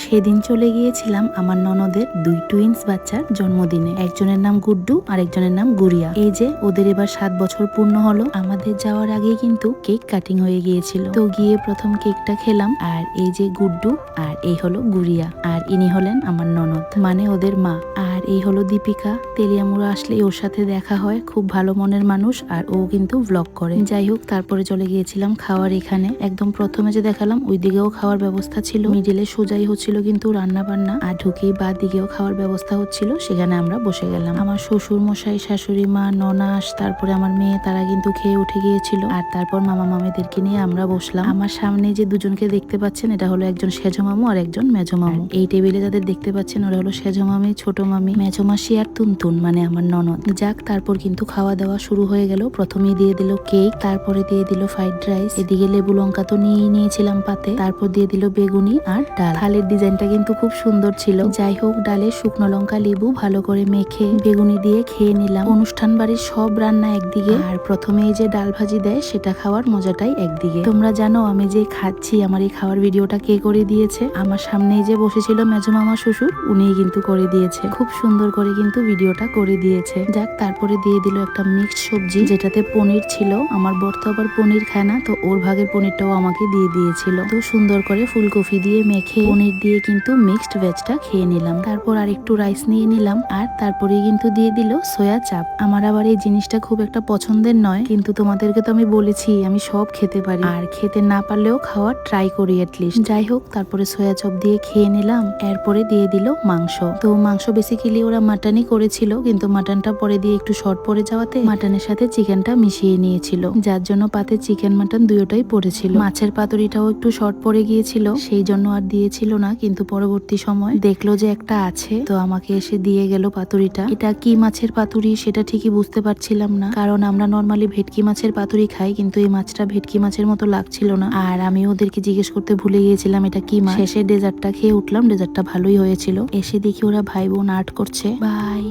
সেদিন চলে গিয়েছিলাম আমার ননদের 2 টুইন্স বাচ্চার জন্মদিনে। একজনের নাম গুড্ডু আর একজনের নাম গুড়িয়া। এই যে ওদের এবার 7 বছর পূর্ণ হলো। আমাদের যাওয়ার আগেই কিন্তু কেক কাটিং হয়ে গিয়েছিল। তো গিয়ে প্রথম কেকটা খেলাম। আর এই যে গুড্ডু আর এই হলো গুড়িয়া, আর ইনি হলেন আমার ননদ, মানে ওদের মা। আর এই হলো দীপিকা। তেলিয়ামুড়া আসলেই ওর সাথে দেখা হয়, খুব ভালো মনের মানুষ, আর ও কিন্তু ব্লগ করে। যাই হোক, তারপরে চলে গিয়েছিলাম খাওয়ার এখানে। একদম প্রথমে যে দেখালাম ওই দিকেও খাওয়ার ব্যবস্থা ছিল, মিডিলে সোজাই হচ্ছিল কিন্তু রান্না বান্না, আর ঢুকেই বা দিকেও খাওয়ার ব্যবস্থা হচ্ছিল। সেখানে আমরা বসে গেলাম। আমার শ্বশুর মশাই, শাশুড়ি মা, ননাস, তারপরে আমার মেয়ে, তারা কিন্তু খেয়ে উঠে গিয়েছিল। আর তারপর মামা মামিদেরকে নিয়ে আমরা বসলাম। আমার সামনে যে দুজনকে দেখতে পাচ্ছেন, এটা হলো একজন সেজো মামু আর একজন মেজো মামু। এই টেবিলে যাদের দেখতে পাচ্ছেন ওরা হলো সেজো মামি, ছোট মামি, মেজো মাসি আর তুনতুন মানে আমার ননদ। যাক, তারপর কিন্তু খাওয়া দাওয়া শুরু হয়ে গেল। প্রথমেই দিয়ে দিল কেক, তারপরে দিয়ে দিল ফ্রাইড রাইস, এদিকে লেবু লঙ্কা তো নিয়েই নিয়েছিলাম পাতে, তারপর দিয়ে দিল বেগুনি আর ডাল। থালের ডিজাইনটা কিন্তু খুব সুন্দর ছিল। যাই হোক, ডালে শুকনো লঙ্কা লেবু ভালো করে মেখে বেগুনি দিয়ে খেয়ে নিলাম। অনুষ্ঠান বাড়ির সব রান্না একদিকে, আর প্রথমেই যে ডাল ভাজি দেয় সেটা খাওয়ার মজাটাই একদিকে। তোমরা জানো আমি যে খাচ্ছি, আমার এই খাওয়ার ভিডিওটা কে করে দিয়েছে? আমার সামনেই যে বসেছিল মেজো মামা শ্বশুর, উনিই কিন্তু করে দিয়েছে। খুব সুন্দর করে কিন্তু ভিডিওটা করে দিয়েছে। যাক, তারপরে দিয়ে দিল একটা মিক্সড সবজি যেটাতে পনির ছিল। আমার বর তো আবার পনির খায় না, তো ওর ভাগের পনিরটাও আমাকে দিয়ে দিয়েছিল। তো সুন্দর করে ফুলকপি দিয়ে মেখে পনির দিয়ে কিন্তু মিক্সড ভেজটা খেয়ে নিলাম। তারপর আর একটু রাইস নিয়ে নিলাম, আর তারপরে কিন্তু দিয়ে দিল সোয়া চাপ। আমার আবার এই জিনিসটা খুব একটা পছন্দের নয়, কিন্তু তোমাদেরকে তো আমি বলেছি আমি সব খেতে পারি, আর খেতে না পারলেও খাওয়ার ট্রাই করি এটলিস্ট। যাই হোক, তারপরে সোয়া চপ দিয়ে খেয়ে নিলাম। এরপরে দিয়ে দিল মাংস। তো মাংস বেসিক্যালি ওরা মাটনই করেছিল, কিন্তু মাটনটা পরে দিয়ে একটু শর্ট পড়ে যাওয়াতে মাটনের সাথে চিকেনটা মিশিয়ে নিয়েছিল, যার জন্য পাতে চিকেন মাটন দুটোই পড়েছিল। মাছের পাতুরিটাও একটু শর্ট পড়ে গিয়েছিল, সেই জন্য আর দিয়েছিল না, কিন্তু পরবর্তী সময় দেখলো যে একটা আছে, তো আমাকে এসে দিয়ে গেল পাতুরিটা। এটা কি মাছের পাতুরি সেটা ঠিকই বুঝতে পারছিলাম না, কারণ আমরা নর্মালি ভেটকি মাছের পাতুরি খাই, কিন্তু এই মাছটা ভেটকি মাছের মতো লাগছিল না। আর আমি ওদেরকে জিজ্ঞেস করতে ভুলে গিয়েছিলাম এটা কি মাছ। শেষে ডেজার্টটা খেয়ে উঠলাম, ডেজার্টটা ভালোই হয়েছিল। এসে দেখি ওরা ভাই বোন আর্ট করছে। বাই।